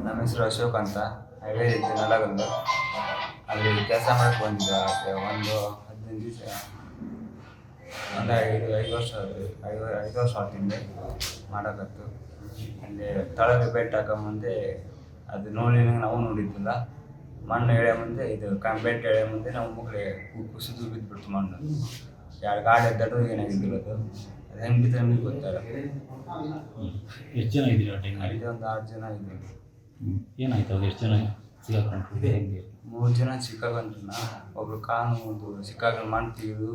ನಮ್ಮ ಹೆಸರು ಅಶೋಕ್ ಅಂತ. ಹೈವೇ ಇದ್ದು ನಲಗಲ್ಲು. ಅಲ್ಲಿ ಕೆಲಸ ಮಾಡಕ್ಕೆ ಬಂದಿದ್ದೆ. ಒಂದು 15 ದಿವಸ, ಒಂದು 5 ವರ್ಷ ಐದು ವರ್ಷ ಆಗ್ತಿದ್ದೆ ಮಾಡೋಕತ್ತು. ಅಲ್ಲಿ ತಳಗೆ ಬೆಟ್ ಹಾಕೊಂಬಂದೆ. ಅದು ನೋಡಿ ನಾವು ನೋಡಿದ್ದಿಲ್ಲ. ಮಣ್ಣು ಎಳೆ ಮುಂದೆ ಇದು ಬೆಟ್ ಎಳೆ ಮುಂದೆ ನಾವು ಮುಗ್ಳೆ ಕುಸಿದು ಬಿದ್ದುಬಿಡ್ತು ಮಣ್ಣು. 2 ಗಾಡಿ ಎದ್ದದು ಏನಾಗಿದ್ದಿಲ್ಲ. ಅದು ಹೆಂಗೆ ಬಿದ್ದರೆ ನಮಗೆ ಗೊತ್ತಾಗ. ಎಷ್ಟು ಜನ ಇದ್ದೀರಿ ಆ ಟೈಮ್? ಅಲ್ಲಿ ಒಂದು 6 ಜನ ಇದ್ದೀವಿ. ಏನಾಯ್ತು ಅವ್ರು? ಎಷ್ಟು ಜನ ಸಿಗಾಕೊಂಡ್ರು? ಹೆಂಗೆ? 3 ಜನ ಸಿಕ್ಕಾಕೊಂಡ್ರನ್ನ. ಒಬ್ರು ಕಾನು ಒಂದು ಸಿಕ್ಕಾಕೊಂಡು ಮಣ್ಣು ತೆಗೆದು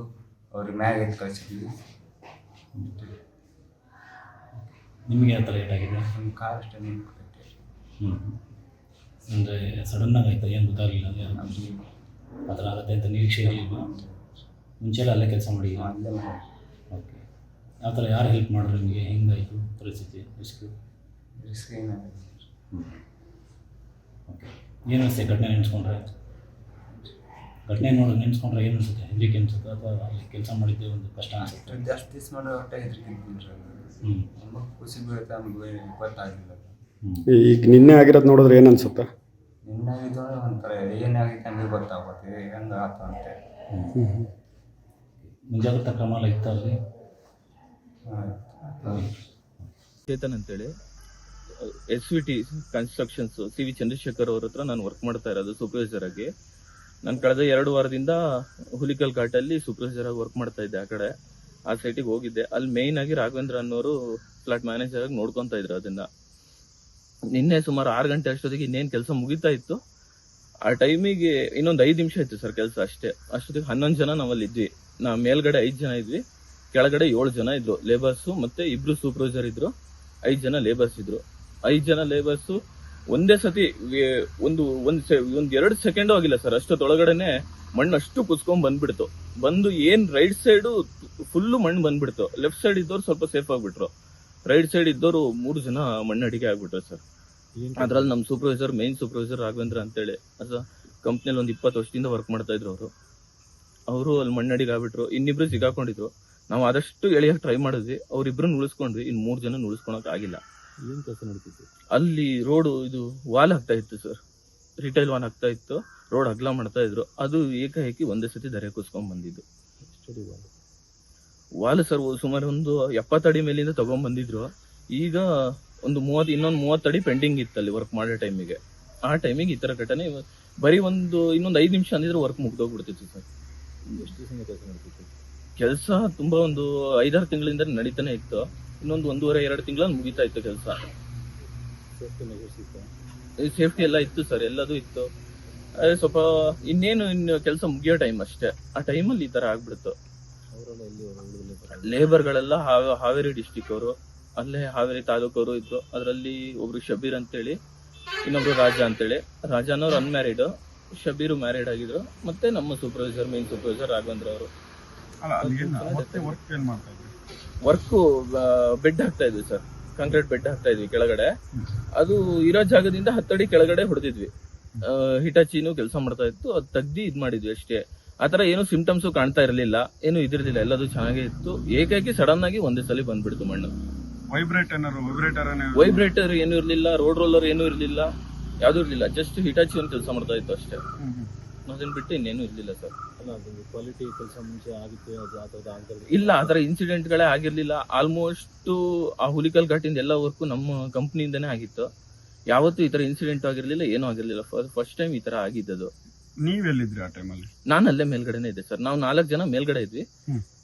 ಅವ್ರಿಗೆ ಮ್ಯಾಗ ಎದ್ದು ಕಳಿಸಿದ್ವಿ. ನಿಮಗೆ ಯಾವ ಥರ ಏಟಾಗಿದೆ? ನಮ್ಮ ಕಾರ್ ಅಷ್ಟೇ ನಿಂತ್ಬಿಟ್ಟೆ. ಅಂದರೆ ಸಡನ್ನಾಗಿ ಆಯ್ತಾ? ಏನು ಗೊತ್ತಾಗಲಿಲ್ಲ ಆ ಥರ ಆಗುತ್ತೆ ಅಂತ ನಿರೀಕ್ಷೆ ಇರಲಿಲ್ಲ? ಮುಂಚೆಲ್ಲ ಅಲ್ಲೇ ಕೆಲಸ ಮಾಡಿ? ಅಲ್ಲೇ ಮಾಡಿ. ಓಕೆ. ಆ ಥರ ಯಾರು ಹೆಲ್ಪ್ ಮಾಡಿದ್ರು ನಿಮಗೆ? ಹೆಂಗಾಯಿತು ಪರಿಸ್ಥಿತಿ? ರಿಸ್ಕ್ ಏನಾಗಿದೆ. ಓಕೆ. ಏನು ಅನಿಸುತ್ತೆ ಘಟನೆ ನೆನೆಸ್ಕೊಂಡ್ರೆ? ನೆನೆಸ್ಕೊಂಡ್ರೆ ಏನು ಅನಿಸುತ್ತೆ? ಹೆದರಿಕೆ ಅನಿಸುತ್ತೆ ಅಥವಾ ಅಲ್ಲಿ ಕೆಲಸ ಮಾಡಿದ್ದೆ ಒಂದು ಕಷ್ಟ ಅನಿಸುತ್ತೆ? ಜಾಸ್ತಿ ದಿವಸ ಮಾಡೋ ಹೊಟ್ಟೆ ಹೆದರಿಕೆ. ನಮಗೆ ಖುಷಿ ಬೀಳುತ್ತೆ, ನಮಗೆ ಗೊತ್ತಾಗಲಿಲ್ಲ. ಈಗ ನಿನ್ನೆ ಆಗಿರೋದು ನೋಡಿದ್ರೆ ಏನು ಅನಿಸುತ್ತೆ? ನಿನ್ನಾಗಿದ್ದು ಒಂಥರ ಏನಾಗಿತ್ತು ನಮಗೆ ಗೊತ್ತಾಗುತ್ತೆ, ಹೆಂಗೆ ಆಯ್ತು ಅಂತೇಳಿ. ಮುಂಜಾಗ್ರತಾ ಕ್ರಮ ಎಲ್ಲ ಇತ್ತು ಅಲ್ಲಿ? ಚೇತನ್ ಅಂತೇಳಿ SVT ಕನ್ಸ್ಟ್ರಕ್ಷನ್ಸ್ CV ಚಂದ್ರಶೇಖರ್ ಅವ್ರ ಹತ್ರ ನಾನು ವರ್ಕ್ ಮಾಡ್ತಾ ಇರೋದು ಸೂಪರ್ವೈಸರ್ ಆಗಿ. ನಾನು ಕಳೆದ 2 ವಾರದಿಂದ ಹುಲಿಕಲ್ ಘಾಟಲ್ಲಿ ಸೂಪರ್ವೈಸರ್ ಆಗಿ ವರ್ಕ್ ಮಾಡ್ತಾ ಇದ್ದೆ. ಆ ಕಡೆ ಆ ಸೈಟಿಗೆ ಹೋಗಿದ್ದೆ. ಅಲ್ಲಿ ಮೇಯ್ನ್ ಆಗಿ ರಾಘವೇಂದ್ರ ಅನ್ನೋರು ಫ್ಲಾಟ್ ಮ್ಯಾನೇಜರ್ ಆಗಿ ನೋಡ್ಕೊತಾ ಇದ್ರು ಅದನ್ನ. ನಿನ್ನೆ ಸುಮಾರು 6 ಗಂಟೆ ಅಷ್ಟೊತ್ತಿಗೆ ಇನ್ನೇನು ಕೆಲಸ ಮುಗಿತಾ ಇತ್ತು. ಆ ಟೈಮಿಗೆ ಇನ್ನೊಂದು 5 ನಿಮಿಷ ಇತ್ತು ಸರ್ ಕೆಲಸ ಅಷ್ಟೇ. ಅಷ್ಟೊತ್ತಿಗೆ 11 ಜನ ನಾವಲ್ಲಿ ಇದ್ವಿ. ನಾವು ಮೇಲ್ಗಡೆ 5 ಜನ ಇದ್ವಿ, ಕೆಳಗಡೆ 7 ಜನ ಇದ್ರು ಲೇಬರ್ಸು, ಮತ್ತೆ 2 ಸೂಪರ್ವೈಸರ್ ಇದ್ರು, 5 ಜನ ಲೇಬರ್ಸ್ ಇದ್ರು. 5 ಜನ ಲೇಬರ್ಸು ಒಂದೇ ಸತಿ ಒಂದು 2 ಸೆಕೆಂಡು ಆಗಿಲ್ಲ ಸರ್, ಅಷ್ಟೊತ್ತೊಳಗಡೆನೆ ಮಣ್ಣು ಅಷ್ಟು ಕುಸ್ಕೊಂಡ್ ಬಂದ್ಬಿಡ್ತು. ಬಂದು ಏನ್ ರೈಟ್ ಸೈಡು ಫುಲ್ಲು ಮಣ್ಣು ಬಂದ್ಬಿಡ್ತು. ಲೆಫ್ಟ್ ಸೈಡ್ ಇದ್ದವ್ರು ಸ್ವಲ್ಪ ಸೇಫ್ ಆಗ್ಬಿಟ್ರು. ರೈಟ್ ಸೈಡ್ ಇದ್ದವರು 3 ಜನ ಮಣ್ಣು ಅಡಿಗೆ ಆಗ್ಬಿಟ್ರು ಸರ್. ಅದ್ರಲ್ಲಿ ನಮ್ಮ ಸೂಪರ್ವೈಸರ್, ಮೇನ್ ಸೂಪರ್ವೈಸರ್ ರಾಘವೇಂದ್ರ ಅಂತೇಳಿ, ಅದು ಕಂಪ್ನಿಯಲ್ಲಿ ಒಂದು 20 ವರ್ಷದಿಂದ ವರ್ಕ್ ಮಾಡ್ತಾ ಇದ್ರು ಅವರು ಅಲ್ಲಿ ಮಣ್ಣಡಿಗೆ ಆಗ್ಬಿಟ್ರು. ಇನ್ನಿಬ್ರು ಸಿಗಾಕೊಂಡಿದ್ರು. ನಾವು ಆದಷ್ಟು ಎಳೆಯಕ್ಕೆ ಟ್ರೈ ಮಾಡಿದ್ವಿ, ಅವ್ರಿಬ್ರನ್ನ ಉಳಿಸ್ಕೊಂಡ್ವಿ. ಇನ್ನು 3 ಜನ ಉಳಿಸ್ಕೊಳಕ್ ಆಗಿಲ್ಲ. ಏನು ಕೆಲಸ ನಡೀತಿತ್ತು ಅಲ್ಲಿ? ರೋಡು ಇದು ವಾಲ್ ಆಗ್ತಾ ಇತ್ತು ಸರ್, ರಿಟೈಲ್ ವಾಲ್ ಆಗ್ತಾ ಇತ್ತು. ರೋಡ್ ಅಗಲ ಮಾಡ್ತಾ ಇದ್ರು. ಅದು ಏಕಾಏಕಿ ಒಂದೇ ಸತಿ ಧರೆ ಕೂಸ್ಕೊಂಡ್ ಬಂದಿದ್ದು ವಾಲ್ ಸರ್. ಸುಮಾರು ಒಂದು 70 ಅಡಿ ಮೇಲಿಂದ ತಗೊಂಡ್ ಬಂದಿದ್ರು. ಈಗ ಒಂದು ಇನ್ನೊಂದು 30 ಅಡಿ ಪೆಂಡಿಂಗ್ ಇತ್ತು ಅಲ್ಲಿ ವರ್ಕ್ ಮಾಡೋ ಟೈಮಿಗೆ. ಆ ಟೈಮಿಗೆ ಈ ತರ ಘಟನೆ. ಬರೀ ಇನ್ನೊಂದು 5 ನಿಮಿಷ ಅಂದಿದ್ರೆ ವರ್ಕ್ ಮುಗ್ದೋಗ್ಬಿಡ್ತಿತ್ತು ಸರ್. ಎಷ್ಟು ದಿವಸದಿಂದ ಕೆಲಸ ನಡೀತಿತ್ತು? ಕೆಲಸ ತುಂಬಾ ಒಂದು 5-6 ತಿಂಗಳಿಂದ ನಡೀತಾನೆ ಇತ್ತು. ಇನ್ನೊಂದು 1.5-2 ತಿಂಗಳಲ್ಲಿ ಮುಗಿತಾ ಇತ್ತು ಕೆಲಸ. ಸೇಫ್ಟಿ ಮೆಜರ್ಸ್ ಇತ್ತು? ಸೇಫ್ಟಿ ಎಲ್ಲ ಇತ್ತು ಸರ್, ಎಲ್ಲದೂ ಇತ್ತು. ಸ್ವಲ್ಪ ಇನ್ನು ಕೆಲಸ ಮುಗಿಯೋ ಟೈಮ್ ಅಷ್ಟೇ. ಆ ಟೈಮಲ್ಲಿ ಈ ತರ ಆಗ್ಬಿಡ್ತು. ಲೇಬರ್ಗಳೆಲ್ಲ ಹಾವೇರಿ ಡಿಸ್ಟಿಕ್ ಅವರು, ಅಲ್ಲೇ ಹಾವೇರಿ ತಾಲೂಕವರು ಇದ್ರು. ಅದರಲ್ಲಿ ಒಬ್ರು ಶಬೀರ್ ಅಂತೇಳಿ, ಇನ್ನೊಬ್ರು ರಾಜ ಅಂತೇಳಿ. ರಾಜನವ್ರು ಅನ್ಮ್ಯಾರಿಡ್, ಶಬೀರು ಮ್ಯಾರಿಡ್ ಆಗಿದ್ರು. ಮತ್ತೆ ನಮ್ಮ ಸೂಪರ್ವೈಸರ್, ಮೇನ್ ಸೂಪರ್ವೈಸರ್ ರಾಘವೇಂದ್ರ ಅವರು. ವರ್ಕ್ ಬೆಡ್ ಹಾಕ್ತಾ ಇದ್ವಿ ಸರ್, ಕಾಂಕ್ರೀಟ್ ಬೆಡ್ ಹಾಕ್ತಾ ಇದ್ವಿ ಕೆಳಗಡೆ. ಅದು ಇರೋ ಜಾಗದಿಂದ 10 ಅಡಿ ಕೆಳಗಡೆ ಹೊಡೆದಿದ್ವಿ. ಹಿಟಾಚಿನೂ ಕೆಲಸ ಮಾಡ್ತಾ ಇತ್ತು, ಅದು ತೆಗ್ದಿ ಇದ್ ಮಾಡಿದ್ವಿ ಅಷ್ಟೇ. ಆತರ ಏನು ಸಿಂಪ್ಟಮ್ಸ್ ಕಾಣ್ತಾ ಇರಲಿಲ್ಲ, ಏನು ಇದಿರ್ಲಿಲ್ಲ, ಎಲ್ಲದೂ ಚೆನ್ನಾಗೇ ಇತ್ತು. ಏಕಾಏಕಿ ಸಡನ್ ಆಗಿ ಒಂದೇ ಸಲ ಬಂದ್ಬಿಡ್ತು ಮಣ್ಣು. ವೈಬ್ರೇಟರ್ ಏನು ಇರ್ಲಿಲ್ಲ, ರೋಡ್ ರೋಲರ್ ಏನು ಇರ್ಲಿಲ್ಲ, ಯಾವ್ದು ಇರ್ಲಿಲ್ಲ. ಜಸ್ಟ್ ಹಿಟಾಚಿ ಒಂದು ಕೆಲಸ ಮಾಡ್ತಾ ಇತ್ತು ಅಷ್ಟೇ. ಅದನ್ನ ಬಿಟ್ಟು ಇನ್ನೇನು ಇರ್ಲಿಲ್ಲ ಸರ್. ಕ್ವಾಲಿಟಿ ಕೆಲಸ ಮುಂಚೆ ಆಗಿತ್ತು? ಇಲ್ಲ, ಆತರ ಇನ್ಸಿಡೆಂಟ್ ಗಳೇ ಆಗಿರ್ಲಿಲ್ಲ. ಆಲ್ಮೋಸ್ಟ್ ಆ ಹುಲಿಕಲ್ ಘಾಟಿಂದ ಎಲ್ಲ ವರ್ಕು ನಮ್ಮ ಕಂಪ್ನಿಯಿಂದನೇ ಆಗಿತ್ತು. ಯಾವತ್ತೂ ಈ ತರ ಇನ್ಸಿಡೆಂಟ್ ಆಗಿರ್ಲಿಲ್ಲ, ಏನೂ ಆಗಿರ್ಲಿಲ್ಲ. ಫಸ್ಟ್ ಟೈಮ್ ಈ ತರ ಆಗಿದ್ದದು. ನೀವೆಲ್ಲಿದ್ರಿ ಆ ಟೈಮಲ್ಲಿ? ನಾನು ಅಲ್ಲೇ ಮೇಲ್ಗಡೆನೆ ಇದ್ದೆ ಸರ್. ನಾವು 4 ಜನ ಮೇಲ್ಗಡೆ ಇದ್ವಿ,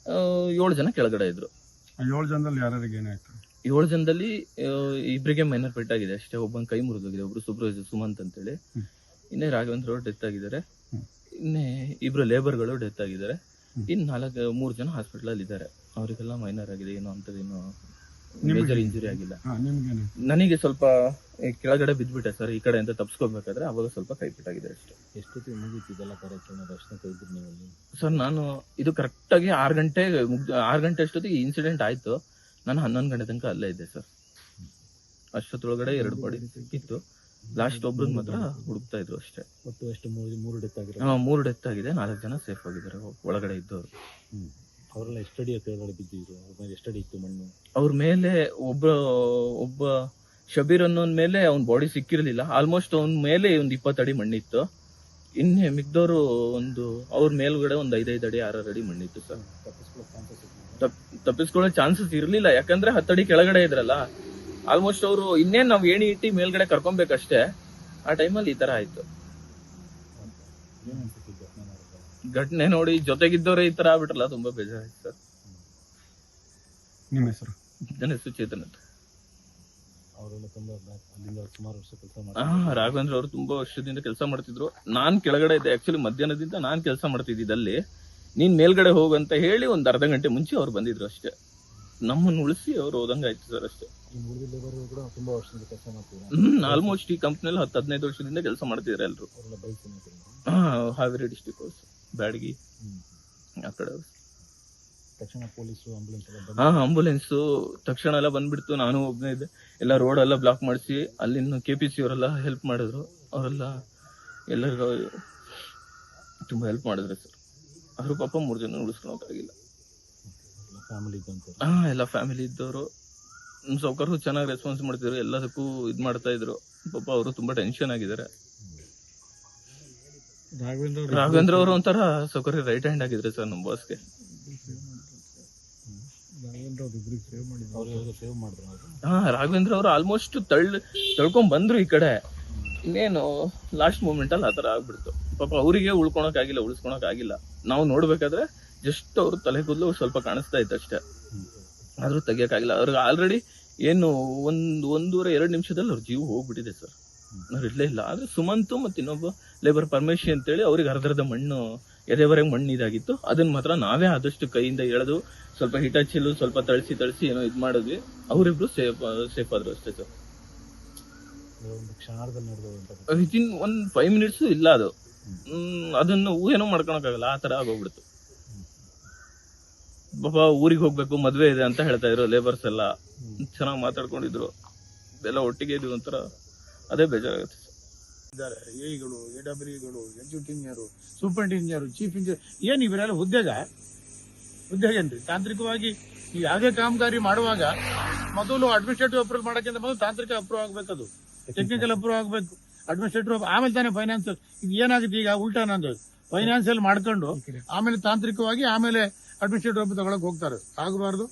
7 ಜನ ಕೆಳಗಡೆ ಇದ್ರು. 7 ಜನದಲ್ಲಿ ಯಾರ್ಯಾರಿಗೆ ಏನಾಯ್ತು? 7 ಜನದಲ್ಲಿ 2 ಮೈನರ್ ಪೆಟ್ ಆಗಿದೆ ಅಷ್ಟೇ. ಒಬ್ಬನ ಕೈ ಮುರಿದೋಗಿದೆ, ಒಬ್ರು ಸೂಪರ್ವೈಸರ್ ಸುಮಂತ್ ಅಂತೇಳಿ. ಇನ್ನೇ ರಾಘವೇಂದ್ರ ಅವರು ಡೆತ್ ಆಗಿದ್ದಾರೆ. ಇನ್ನೇ 2 ಲೇಬರ್ಗಳು ಡೆತ್ ಆಗಿದ್ದಾರೆ. ಇನ್ನು 3 ಜನ ಹಾಸ್ಪಿಟಲ್ ಅಲ್ಲಿ ಇದ್ದಾರೆ. ಅವರಿಗೆಲ್ಲ ಮೈನರ್ ಆಗಿದೆ, ಏನೋ ಅಂತದೇನು ಮೇಜರ್ ಇಂಜುರಿ ಆಗಿಲ್ಲ. ನನಗೆ ಸ್ವಲ್ಪ ಕೆಳಗಡೆ ಬಿದ್ದ್ಬಿಟ್ಟೆ ಸರ್, ಈ ಕಡೆಯಿಂದ ತಪ್ಪಿಸ್ಕೋಬೇಕಾದ್ರೆ. ಅವಾಗ ಸ್ವಲ್ಪ ಕೈಪಿಟ್ಟಾಗಿದೆ ಅಷ್ಟೇ. ಎಷ್ಟೊತ್ತಿಗೆ ಮುಗೀತಿದೆಲ್ಲ ಕಾರ್ಯಕ್ರಮ? ರಕ್ಷಣೆ ಕೈದ್ರಿ ನೀವು ಸರ್? ನಾನು ಇದು ಕರೆಕ್ಟ್ ಆಗಿ 6 ಗಂಟೆ ಅಷ್ಟೊತ್ತಿಗೆ ಇನ್ಸಿಡೆಂಟ್ ಆಯ್ತು. ನಾನು 11 ಗಂಟೆ ತನಕ ಅಲ್ಲೇ ಇದ್ದೆ ಸರ್. ಅಷ್ಟೊತ್ತೊಳಗಡೆ 2 ಬಾಡಿ ಸಿಕ್ಕಿತ್ತು. ಲಾಸ್ಟ್ ಒಬ್ರನ್ನ ಮಾತ್ರ ಹುಡುಕ್ತಾ ಇದ್ರು ಅಷ್ಟೇ. ಒಟ್ಟು ಎಷ್ಟು? 3 ಡೆತ್ ಆಗಿದೆ? 3 ಡೆತ್ ಆಗಿದೆ, 4 ಜನ ಸೇಫ್ ಆಗಿದ್ದಾರೆ ಒಳಗಡೆ ಇದ್ದವರು. ಅವರೆಲ್ಲ ಎಷ್ಟಡಿ ಕೆಳಗಡೆ ಬಿದ್ದಿದ್ರು? ಎಷ್ಟಡಿ ಇತ್ತು ಮಣ್ಣು? ಅವ್ರ ಮೇಲೆ ಒಬ್ಬ ಶಬೀರ್ ಅನ್ನೋನ್ ಮೇಲೆ ಅವ್ನ ಬಾಡಿ ಸಿಕ್ಕಿರ್ಲಿಲ್ಲ. ಆಲ್ಮೋಸ್ಟ್ ಅವನ ಮೇಲೆ ಒಂದು 20 ಅಡಿ ಮಣ್ಣಿತ್ತು. ಇನ್ನೇ ಮಿಕ್ದವರು ಅವ್ರ ಮೇಲ್ಗಡೆ ಒಂದು 5 ಅಡಿ 6 ಅಡಿ ಮಣ್ಣಿತ್ತು ಸರ್. ತಪ್ಪಿಸ್ಕೊಳ್ಳೋ ಚಾನ್ಸಸ್ ಇರ್ಲಿಲ್ಲ, ಯಾಕಂದ್ರೆ 10 ಅಡಿ ಕೆಳಗಡೆ ಇದ್ರಲ್ಲ. ಆಲ್ಮೋಸ್ಟ್ ಅವರು ಇನ್ನೇನ್ ನಾವ್ ಏಣಿ ಇಟ್ಟಿ ಮೇಲ್ಗಡೆ ಕರ್ಕೊಬೇಕಷ್ಟೇ. ಆ ಟೈಮಲ್ಲಿ ಈ ತರ ಆಯ್ತು. ಘಟನೆ ನೋಡಿ ಜೊತೆಗಿದ್ದವ್ರೆ ಈ ತರ ಆಗ್ಬಿಟ್ರಲ್ಲ, ತುಂಬಾ ಬೇಜಾರಾಯ್ತು ಸರ್. ನಿಮ್ಮ ಹೆಸರು? ನನ್ನ ಹೆಸರು ಚೇತನ್ ಅಂತ. ರಾಘವೇಂದ್ರ ಅವರು ತುಂಬಾ ವರ್ಷದಿಂದ ಕೆಲಸ ಮಾಡ್ತಿದ್ರು. ನಾನ್ ಕೆಳಗಡೆ ಇದ್ದೆ. ಆಕ್ಚುಲಿ ಮಧ್ಯಾಹ್ನದಿಂದ ನಾನ್ ಕೆಲಸ ಮಾಡ್ತಿದ್ದಲ್ಲಿ, ನೀನ್ ಮೇಲ್ಗಡೆ ಹೋಗಂತ ಹೇಳಿ ಒಂದ್ ಅರ್ಧ ಗಂಟೆ ಮುಂಚೆ ಅವ್ರು ಬಂದಿದ್ರು ಅಷ್ಟೇ. ನಮ್ಮನ್ನು ಉಳಿಸಿ ಅವ್ರು ಹೋದಂಗಾಯ್ತು ಸರ್ ಅಷ್ಟೇ. ಆಲ್ಮೋಸ್ಟ್ ಈ ಕಂಪ್ನಿಯಲ್ಲಿ 10-15 ವರ್ಷದಿಂದ ಕೆಲಸ ಮಾಡ್ತಿದ್ದಾರೆ ಎಲ್ರು. ಹಾವೇರಿ ಡಿಸ್ಟಿಕ್ ಬ್ಯಾಡಗಿ ಆ ಕಡೆ. ಆಂಬುಲೆನ್ಸ್ ತಕ್ಷಣ ಎಲ್ಲ ಬಂದ್ಬಿಡ್ತು. ನಾನು ಒಬ್ಬನೇ ಇದ್ದೆ. ಎಲ್ಲ ರೋಡ್ ಎಲ್ಲ ಬ್ಲಾಕ್ ಮಾಡಿಸಿ ಅಲ್ಲಿನ KPC ಅವರೆಲ್ಲ ಹೆಲ್ಪ್ ಮಾಡಿದ್ರು. ಅವರೆಲ್ಲ ಎಲ್ಲರಿಗೂ ತುಂಬಾ ಹೆಲ್ಪ್ ಮಾಡಿದ್ರು ಸರ್. ಅವ್ರ ಪಾಪ 3 ಜನ ಉಳಿಸ್ಕೊಳಕ್ಕಾಗಿಲ್ಲ. ಎಲ್ಲ ಫ್ಯಾಮಿಲಿ ಇದ್ದವರು. ಸೌಕರ್ಯರು ಚೆನ್ನಾಗಿ ರೆಸ್ಪಾನ್ಸ್ ಮಾಡ್ತಿದ್ರು, ಎಲ್ಲದಕ್ಕೂ ಇದ್ ಮಾಡ್ತಾ ಇದ್ರು. ಪಾಪ ಅವರು ತುಂಬಾ ಟೆನ್ಷನ್ ಆಗಿದ್ದಾರೆ. ರಾಘವೇಂದ್ರ ಅವರು ಒಂಥರ ಸೌಕರ್ಯ ರೈಟ್ ಹ್ಯಾಂಡ್ ಆಗಿದ್ರೆ ಸರ್ ನಮ್ಮ ಬಾಸ್ಗೆ. ರಾಘವೇಂದ್ರ ಅವರು ಆಲ್ಮೋಸ್ಟ್ ತಳ್ಕೊಂಡ್ ಬಂದ್ರು ಈ ಕಡೆ. ಇನ್ನೇನು ಲಾಸ್ಟ್ ಮೂಮೆಂಟ್ ಅಲ್ಲಿ ಆತರ ಆಗ್ಬಿಡ್ತು. ಪಾಪ ಅವರಿಗೆ ಉಳಿಸ್ಕೊಳಕ್ ಆಗಿಲ್ಲ. ನಾವು ನೋಡ್ಬೇಕಾದ್ರೆ ಜಸ್ಟ್ ಅವ್ರ ತಲೆ ಕೂದಲು ಸ್ವಲ್ಪ ಕಾಣಿಸ್ತಾ ಇತ್ತು ಅಷ್ಟೇ. ಆದ್ರೂ ತೆಗಿಯಕ್ಕಾಗಿಲ್ಲ. ಅವ್ರಿಗೆ ಆಲ್ರೆಡಿ ಏನು 1-2 ನಿಮಿಷದಲ್ಲಿ ಅವ್ರ ಜೀವ ಹೋಗ್ಬಿಟ್ಟಿದೆ ಸರ್. ಅವ್ರು ಇರ್ಲೇ ಇಲ್ಲ. ಆದ್ರೆ ಸುಮಂತು ಮತ್ತೆ ಇನ್ನೊಬ್ಬ ಲೇಬರ್ ಪರಮೇಶಿ ಅಂತೇಳಿ ಅವ್ರಿಗೆ ಅರ್ಧರ್ಧ ಮಣ್ಣು ಎದೆವರೆಗೆ ಮಣ್ಣು ಇದಾಗಿತ್ತು. ಅದನ್ನ ಮಾತ್ರ ನಾವೇ ಆದಷ್ಟು ಕೈಯಿಂದ ಎಳೆದು ಸ್ವಲ್ಪ ಹಿಟಾಚಿಲು ಸ್ವಲ್ಪ ತಳಿಸಿ ಏನೋ ಇದ್ ಮಾಡಿದ್ವಿ. ಅವರಿಬ್ರು ಸೇಫ್ ಆದ್ರು ಅಷ್ಟೇ ಸರ್. ವಿತಿನ್ 5 ಮಿನಿಟ್ಸ್ ಇಲ್ಲ ಅದು. ಅದನ್ನು ಊಹೆನೂ ಮಾಡ್ಕೊಳಕ್ಕಾಗಲ್ಲ, ಆ ತರ ಆಗೋಗ್ಬಿಡ್ತು. ಪಾಪ ಊರಿಗೆ ಹೋಗ್ಬೇಕು, ಮದ್ವೆ ಇದೆ ಅಂತ ಹೇಳ್ತಾ ಇದ್ರು ಲೇಬರ್ಸ್ ಎಲ್ಲ. ಚೆನ್ನಾಗಿ ಮಾತಾಡ್ಕೊಂಡಿದ್ರು, ಎಲ್ಲ ಒಟ್ಟಿಗೆ ಇದ್ವಿ. ಒಂಥರ ಅದೇ ಬೇಜಾರಾಗುತ್ತೆ ಇದ್ದಾರೆ. ಎಗಳು, AWಗಳು, executive engineer, ಸೂಪರಿಂಟ್ engineer, chief engineer, ಏನ್ ಇವರೆಲ್ಲ ಉದ್ಯೋಗ ಏನ್ರಿ? ತಾಂತ್ರಿಕವಾಗಿ ನೀವು ಯಾವುದೇ ಕಾಮಗಾರಿ ಮಾಡುವಾಗ ಮೊದಲು ಅಡ್ಮಿನಿಸ್ಟ್ರೇಟಿವ್ ಅಪ್ರೂವ್ ಮಾಡಕ್ಕಿಂತ ಮೊದಲು ತಾಂತ್ರಿಕ ಅಪ್ರೂವ್ ಆಗ್ಬೇಕದು, ಟೆಕ್ನಿಕಲ್ ಅಪ್ರೂವ್ ಆಗ್ಬೇಕು, ಅಡ್ಮಿನಿಸ್ಟ್ರೇಟಿವ್ ಆಮೇಲೆ ತಾನೇ ಫೈನಾನ್ಸ್. ಇದು ಏನಾಗುತ್ತೆ ಈಗ ಉಲ್ಟಾ ನಂದು, ಫೈನಾನ್ಸಿಯಲ್ ಮಾಡ್ಕೊಂಡು ಆಮೇಲೆ ತಾಂತ್ರಿಕವಾಗಿ ಆಮೇಲೆ ಅಡ್ಮಿನಿಸ್ಟ್ರೇಟಿವ್ ಅಪ್ರೂವ್ ತಗೊಳಕ್ ಹೋಗ್ತಾರೆ. ಆಗಬಾರ್ದು.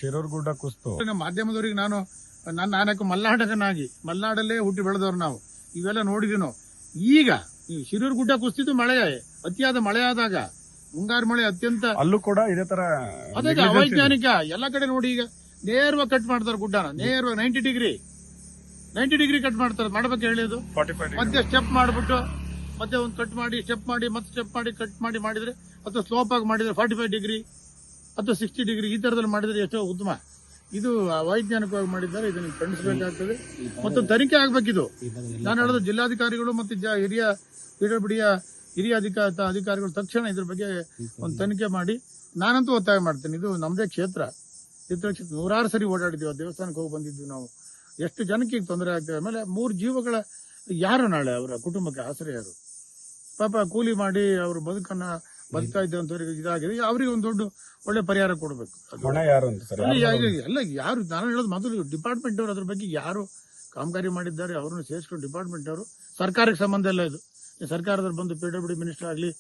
ಶಿರೂರ್ ಗುಡ್ಡ ಕುಸ್ತು ನಮ್ಮ ಮಾಧ್ಯಮದವರಿಗೆ ನಾನಕ್ಕೆ ಮಲ್ನಾಡಲ್ಲೇ ಹುಟ್ಟಿ ಬೆಳೆದವ್ರು ನಾವು. ಇವೆಲ್ಲ ನೋಡಿದ್ವಿ ನಾವು. ಈಗ ಈ ಶಿರೂರ್ ಗುಡ್ಡ ಕುಸ್ತಿದ್ದು ಮಳೆ, ಅತಿಯಾದ ಮಳೆ ಆದಾಗ, ಮುಂಗಾರು ಮಳೆ ಅತ್ಯಂತ, ಅಲ್ಲೂ ಕೂಡ ಇದೇ ತರ ಅದೇ ಅವೈಜ್ಞಾನಿಕ. ಎಲ್ಲ ಕಡೆ ನೋಡಿ ಈಗ ನೇರವಾಗಿ ಕಟ್ ಮಾಡ್ತಾರೆ ಗುಡ್ಡನ, ನೇರವಾಗಿ 90 ಡಿಗ್ರಿ ಕಟ್ ಮಾಡ್ತಾರೆ. ಮಾಡ್ಬೇಕು ಹೇಳಿದ್ದು ಮತ್ತೆ ಸ್ಟೆಪ್ ಮಾಡ್ಬಿಟ್ಟು ಮತ್ತೆ ಒಂದು ಕಟ್ ಮಾಡಿ ಸ್ಟೆಪ್ ಮಾಡಿ ಮತ್ತೆ ಸ್ಟೆಪ್ ಮಾಡಿ ಕಟ್ ಮಾಡಿ ಮಾಡಿದ್ರೆ, ಅಥವಾ ಸ್ಲೋಪ್ ಆಗಿ ಮಾಡಿದ್ರೆ 45 ಡಿಗ್ರಿ ಅಥವಾ 60 ಡಿಗ್ರಿ ಈ ತರದಲ್ಲಿ ಮಾಡಿದ್ರೆ ಎಷ್ಟೋ ಉತ್ತಮ. ಇದು ಅವೈಜ್ಞಾನಿಕವಾಗಿ ಮಾಡಿದ್ದಾರೆ. ಇದನ್ನು ಖಂಡಿಸಬೇಕಾಗ್ತದೆ ಮತ್ತು ತನಿಖೆ ಆಗ್ಬೇಕಿದು. ನಾನು ಹೇಳೋದು ಜಿಲ್ಲಾಧಿಕಾರಿಗಳು ಮತ್ತು ಹಿರಿಯ PWDಯ ಹಿರಿಯ ಅಧಿಕಾರಿಗಳು ತಕ್ಷಣ ಇದ್ರ ಬಗ್ಗೆ ಒಂದು ತನಿಖೆ ಮಾಡಿ. ನಾನಂತೂ ಒತ್ತಾಯ ಮಾಡ್ತೇನೆ. ಇದು ನಮ್ಮದೇ ಕ್ಷೇತ್ರ, ಚಿತ್ರಕ್ಷೇತ್ರ. 100 ಸರಿ ಓಡಾಡಿದ್ವಿ, ದೇವಸ್ಥಾನಕ್ಕೆ ಹೋಗಿ ಬಂದಿದ್ವಿ ನಾವು. ಎಷ್ಟು ಜನಕ್ಕೆ ಈಗ ತೊಂದರೆ ಆಗ್ತದೆ. ಆಮೇಲೆ 3 ಜೀವಗಳ ಯಾರು ನಾಳೆ ಅವರ ಕುಟುಂಬಕ್ಕೆ ಆಶ್ರಯ ಯಾರು? ಪಾಪ ಕೂಲಿ ಮಾಡಿ ಅವರು ಬದುಕ್ತಾ ಇದ್ದಂಥವ್ರಿಗೆ ಇದಾಗಿದೆ. ಅವ್ರಿಗೆ ಒಂದು ದೊಡ್ಡ ಒಳ್ಳೆ ಪರಿಹಾರ ಕೊಡಬೇಕು. ಎಲ್ಲ ಯಾರು, ನಾನು ಹೇಳೋದು ಮೊದಲು ಡಿಪಾರ್ಟ್ಮೆಂಟ್ ಅವರು ಅದ್ರ ಬಗ್ಗೆ ಯಾರು ಕಾಮಗಾರಿ ಮಾಡಿದ್ದಾರೆ ಅವ್ರನ್ನ ಸೇರಿಸ್ಕೊಂಡು ಡಿಪಾರ್ಟ್ಮೆಂಟ್ ಅವರು. ಸರ್ಕಾರಕ್ಕೆ ಸಂಬಂಧ ಇಲ್ಲ ಇದು. ಸರ್ಕಾರದಲ್ಲಿ ಬಂದು PWD ಮಿನಿಸ್ಟರ್ ಆಗಲಿ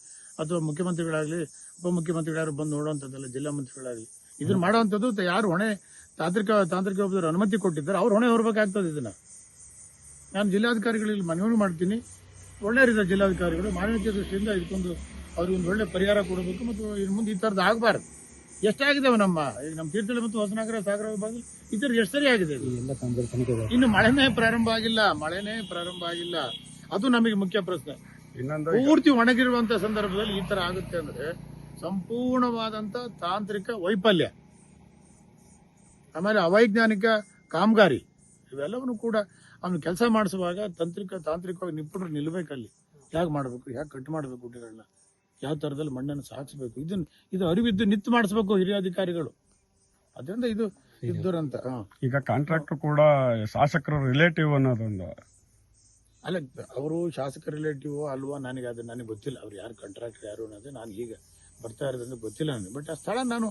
ಅಥವಾ ಮುಖ್ಯಮಂತ್ರಿಗಳಾಗ್ಲಿ ಉಪಮುಖ್ಯಮಂತ್ರಿಗಳಾದ್ರು ಬಂದು ನೋಡುವಂಥದ್ದಲ್ಲ, ಜಿಲ್ಲಾ ಮಂತ್ರಿಗಳಾಗಲಿ ಇದನ್ನ ಮಾಡುವಂಥದ್ದು. ಯಾರು ಹೊಣೆ ತಾಂತ್ರಿಕ ಒಬ್ಬರು ಅನುಮತಿ ಕೊಟ್ಟಿದ್ದಾರೆ ಅವ್ರು ಹೊಣೆ ಹೊರಬೇಕಾಗ್ತದೆ. ಇದನ್ನ ನಾನು ಜಿಲ್ಲಾಧಿಕಾರಿಗಳಲ್ಲಿ ಮನವಿ ಮಾಡ್ತೀನಿ. ಒಳ್ಳೆಯರಿದ್ದಾರೆ ಜಿಲ್ಲಾಧಿಕಾರಿಗಳು, ಮಾನವೀಯತೆ ದೃಷ್ಟಿಯಿಂದ ಇದಕ್ಕೊಂದು ಅವ್ರಿಗೆ ಒಂದು ಒಳ್ಳೆ ಪರಿಹಾರ ಕೊಡಬೇಕು. ಮತ್ತು ಇನ್ನು ಮುಂದೆ ಈ ಥರದ್ದು ಆಗಬಾರ್ದು. ಎಷ್ಟಾಗಿದ್ದಾವೆ ನಮ್ಮ ತೀರ್ಥಹಳ್ಳಿ ಮತ್ತು ಹೊಸನಗರ, ಸಾಗರ ವಿಭಾಗ ಈ ಥರ ಎಷ್ಟು ಸರಿ ಆಗಿದೆ. ಇನ್ನು ಮಳೆನೇ ಪ್ರಾರಂಭ ಆಗಿಲ್ಲ. ಅದು ನಮಗೆ ಮುಖ್ಯ ಪ್ರಶ್ನೆ. ಪೂರ್ತಿ ಒಣಗಿರುವಂತ ಸಂದರ್ಭದಲ್ಲಿ ಈ ತರ ಆಗುತ್ತೆ ಅಂದ್ರೆ ಸಂಪೂರ್ಣವಾದಂತ ತಾಂತ್ರಿಕ ವೈಫಲ್ಯ, ಆಮೇಲೆ ಅವೈಜ್ಞಾನಿಕ ಕಾಮಗಾರಿ, ಇವೆಲ್ಲವನ್ನು ಕೂಡ ಅವನು ಕೆಲಸ ಮಾಡಿಸುವಾಗ ತಾಂತ್ರಿಕವಾಗಿ ನಿಪುಣರು ನಿಲ್ಬೇಕಲ್ಲಿ. ಹೇಗೆ ಮಾಡಬೇಕು, ಹೇಗೆ ಕಟ್ ಮಾಡಬೇಕು ಗುಡ್ಡೆಗಳನ್ನ, ಯಾವ ತರದಲ್ಲಿ ಮಣ್ಣನ್ನು ಸಾಗಿಸಬೇಕು, ಇದು ಅರಿವಿದ್ದು ನಿತ್ತು ಮಾಡಿಸ್ಬೇಕು ಹಿರಿಯ ಅಧಿಕಾರಿಗಳು. ಅದರಿಂದ ಇದು ದುರಂತ. ಈಗ ಕಾಂಟ್ರಾಕ್ಟರ್ ಕೂಡ ಶಾಸಕರ ರಿಲೇಟಿವ್ ಅನ್ನೋದೊಂದು ಅಲ್ಲ, ಅವರು ಶಾಸಕ ರಿಲೇಟಿವ್ ಅಲ್ವಾ ನನಗೆ ಗೊತ್ತಿಲ್ಲ. ಅವ್ರು ಯಾರು ಕಾಂಟ್ರಾಕ್ಟರ್ ಯಾರು ಅನ್ನೋದು ನಾನು ಈಗ ಬರ್ತಾ ಇರೋದ್ರಿಂದ ಗೊತ್ತಿಲ್ಲ ನನಗೆ. ಬಟ್ ಆ ಸ್ಥಳ ನಾನು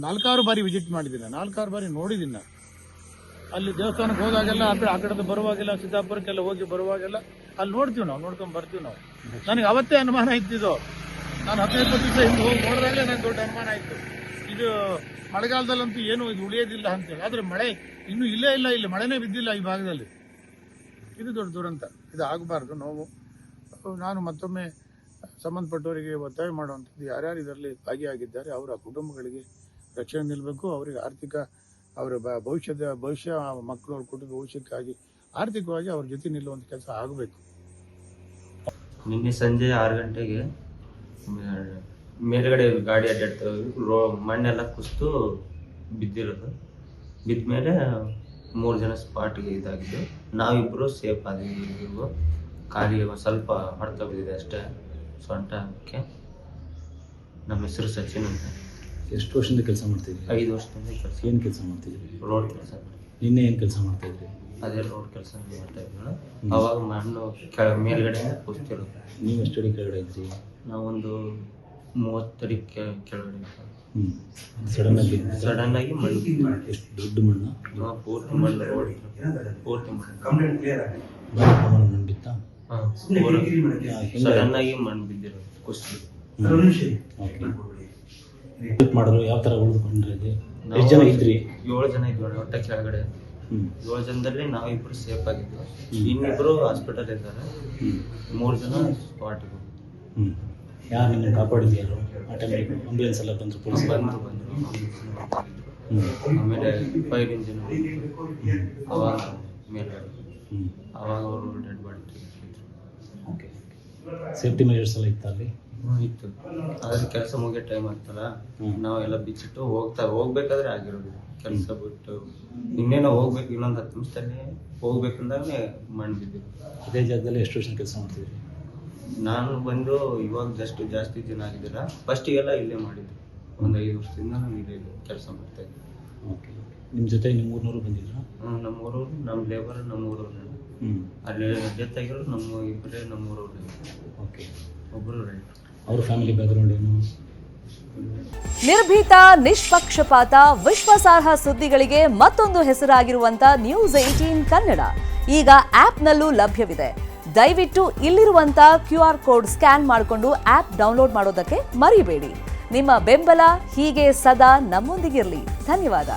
4-6 ಬಾರಿ ವಿಸಿಟ್ ಮಾಡಿದ್ದೀನಿ, 4-6 ಬಾರಿ ನೋಡಿದ್ದೀನಿ ನಾನು. ಅಲ್ಲಿ ದೇವಸ್ಥಾನಕ್ಕೆ ಹೋದಾಗೆಲ್ಲ ಆ ಕಡೆ ಬರುವಾಗೆಲ್ಲ ಸಿದ್ದಾಪುರಕ್ಕೆಲ್ಲ ಹೋಗಿ ಬರುವಾಗೆಲ್ಲ ಅಲ್ಲಿ ನೋಡ್ತೀವಿ ನಾವು, ನೋಡ್ಕೊಂಡು ಬರ್ತೀವಿ ನಾವು. ನನಗೆ ಅವತ್ತೇ ಅನುಮಾನ ಇತ್ತಿದ್ದು, ನಾನು 15-20 ದಿವಸ ಹಿಂದೆ ಹೋಗಿ ನೋಡಿದಾಗಲೇ ನನಗೆ ದೊಡ್ಡ ಅನುಮಾನ ಆಯಿತು. ಇದು ಮಳೆಗಾಲದಲ್ಲಂತೂ ಏನು ಇದು ಉಳಿಯೋದಿಲ್ಲ ಅಂತೇಳಿ. ಆದರೆ ಮಳೆ ಇನ್ನೂ ಇಲ್ಲೇ ಇಲ್ಲ, ಇಲ್ಲಿ ಮಳೆನೇ ಬಿದ್ದಿಲ್ಲ ಈ ಭಾಗದಲ್ಲಿ. ಇದು ದೊಡ್ಡ ದುರಂತ, ಇದು ಆಗಬಾರ್ದು. ನೋವು. ನಾನು ಮತ್ತೊಮ್ಮೆ ಸಂಬಂಧಪಟ್ಟವರಿಗೆ ಒತ್ತಾಯ ಮಾಡುವಂಥದ್ದು, ಯಾರ್ಯಾರು ಇದರಲ್ಲಿ ಭಾಗಿಯಾಗಿದ್ದಾರೆ ಅವರ ಕುಟುಂಬಗಳಿಗೆ ರಕ್ಷಣೆ ನಿಲ್ಲಬೇಕು. ಅವರಿಗೆ ಆರ್ಥಿಕ, ಅವರ ಭವಿಷ್ಯ ಮಕ್ಕಳು, ಅವ್ರ ಕುಟುಂಬ ಭವಿಷ್ಯಕ್ಕಾಗಿ ಆರ್ಥಿಕವಾಗಿ ಅವ್ರ ಜೊತೆ ನಿಲ್ಲುವಂಥ ಕೆಲಸ ಆಗಬೇಕು. ನಿನ್ನೆ ಸಂಜೆ 6 ಗಂಟೆಗೆ ಮೇಲ್ಗಡೆ ಗಾಡಿ ಅಡ್ಡಾಡ್ತಾ ಮಣ್ಣೆಲ್ಲ ಕುಸಿದು ಬಿದ್ದಿರೋದು. ಬಿದ್ದ ಮೇಲೆ 3 ಜನ ಸ್ಪಾಟ್ಗೆ ಇದಾಗಿದ್ದು. ನಾವಿಬ್ಬರು ಸೇಫ್ ಆದಿದ್ದೀವಿ. ಕಾಲಿಗೆ ಸ್ವಲ್ಪ ಹೊಡೆತ ಬಿದ್ದಿದೆ ಅಷ್ಟೇ, ಸೊಂಟಕ್ಕೆ. ನಮ್ಮ ಹೆಸರು ಸಚಿನ್ ಅಂತ. ಎಷ್ಟು ವರ್ಷದಿಂದ ಕೆಲಸ ಮಾಡ್ತಿದ್ರಿ? 5 ವರ್ಷದಿಂದ ಕೆಲಸ. ಏನು ಕೆಲಸ ಮಾಡ್ತಿದ್ರಿ? ರೋಡ್ ಕೆಲಸ. ನಿನ್ನೆ ಏನು ಕೆಲಸ ಮಾಡ್ತಾಯಿದ್ರಿ? ಅದೇ ರೋಡ್ ಕೆಲಸ ಮಾಡ್ತಾ ಇದ್ವಿ. ಅವಾಗ ಮಣ್ಣು ಮೇಲ್ಗಡೆ ಕುಸ್ತಿರೋದು. ನೀವು ಎಷ್ಟು ಅಡಿ ಕೆಳಗಡೆ ಇದ್ರಿ? ನಾವೊಂದು 30 ಅಡಿ ಕೆಳಗಡೆ. ಸಡನ್ ಆಗಿ ಮಣ್ಣು. ಎಷ್ಟು ದೊಡ್ಡ ಮಣ್ಣು? ಪೂರ್ತಿ ಮಣ್ಣು, ರೋಡ್ ಪೂರ್ತಿ ಮಣ್ಣು ಬಿತ್ತಾ? ಸಡನ್ ಆಗಿ ಮಣ್ಣು ಬಿದ್ದಿರೋದು, ಕುಸ್ತಿ. ಮಾಡಿದ್ರು ಯಾವ ಥರ ಉಳಿದುಕೊಂಡ್ರಿ? ಎಷ್ಟು ಜನ ಇದ್ರಿ? 7 ಜನ ಇದ್ವಿ ಒಟ್ಟ ಕೆಳಗಡೆ. 7 ಜನದಲ್ಲಿ ನಾವಿಬ್ರು ಸೇಫ್ ಆಗಿದ್ವಿ. ಇನ್ನಿಬ್ರು ಹಾಸ್ಪಿಟಲ್ ಇದ್ದಾರೆ. 3 ಜನ ಸ್ಪಾಟ್. ಯಾರು ನಿಮ್ಮನ್ನು ಕಾಪಾಡಿದ್ಯಾರು? ಆ ಟೈಮಿಗೆ ಆಂಬ್ಯುಲೆನ್ಸ್ ಎಲ್ಲ ಬಂದರು? ಪೊಲೀಸ್ ಬಂದರು. ಆಮೇಲೆ ಫೈರ್ ಇಂಜಿನ್ ಅವಾಗ ಮೇಲೆ ಅವಾಗ ಅವರು dead body. Okay. Safety measures ಎಲ್ಲ ಇತ್ತು ಅಲ್ಲಿ? ಇತ್ತು. ಆದ್ರೆ ಕೆಲಸ ಮುಗಿಯೋ ಟೈಮ್ ಆಗ್ತಲ್ಲ, ನಾವೆಲ್ಲ ಬಿಚ್ಚಿಟ್ಟು ಹೋಗ್ಬೇಕಾದ್ರೆ ಆಗಿರೋದು. ಕೆಲಸ ಬಿಟ್ಟು ಇನ್ನೇನೋ ಹೋಗ್ಬೇಕು, ಇನ್ನೊಂದು 10 ನಿಮಿಷದಲ್ಲಿ ಹೋಗ್ಬೇಕಂದ್ರೆ ಮಣ್ಣು ಬಿದ್ದಿದ್ದು. ಅದೇ ಜಾಗದಲ್ಲಿ ಎಷ್ಟು ವರ್ಷ ಕೆಲಸ ಮಾಡ್ತಿದ್ರಿ? ನಾನು ಬಂದು ಇವಾಗ ಜಾಸ್ತಿ ದಿನ ಆಗಿದ್ದಿಲ್ಲ. ಫಸ್ಟಿಗೆಲ್ಲ ಇಲ್ಲೇ ಮಾಡಿದ್ದು. ಒಂದು 5 ವರ್ಷದಿಂದ ನಾನು ಇಲ್ಲೇ ಕೆಲಸ ಮಾಡ್ತಾ ಇದ್ದೆ. ಓಕೆ. ನಿಮ್ಮ ಜೊತೆ ನಿಮ್ಮ ಊರಿನವರು ಬಂದಿದ್ರಾ? ನಮ್ಮೂರವ್ರು, ನಮ್ಮ ಲೇಬರ್ ನಮ್ಮೂರವ್ರು. ಅಲ್ಲಿ ಡೆತ್ ಆಗಿರೋರು ನಮ್ಮೂರವ್ರು. ಓಕೆ. ಒಬ್ಬರು ರೈಟ್. ಅವ್ರ ಫ್ಯಾಮಿಲಿ ಬ್ಯಾಕ್ಗ್ರೌಂಡ್ ಏನು? ನಿರ್ಭೀತ, ನಿಷ್ಪಕ್ಷಪಾತ, ವಿಶ್ವಾಸಾರ್ಹ ಸುದ್ದಿಗಳಿಗೆ ಮತ್ತೊಂದು ಹೆಸರಾಗಿರುವಂತ ನ್ಯೂಸ್ 18 ಕನ್ನಡ ಈಗ ಆಪ್ನಲ್ಲೂ ಲಭ್ಯವಿದೆ. ದಯವಿಟ್ಟು ಇಲ್ಲಿರುವಂತ QR ಕೋಡ್ ಸ್ಕ್ಯಾನ್ ಮಾಡಿಕೊಂಡು ಆಪ್ ಡೌನ್ಲೋಡ್ ಮಾಡೋದಕ್ಕೆ ಮರಿಬೇಡಿ. ನಿಮ್ಮ ಬೆಂಬಲ ಹೀಗೆ ಸದಾ ನಮ್ಮೊಂದಿಗಿರಲಿ. ಧನ್ಯವಾದ.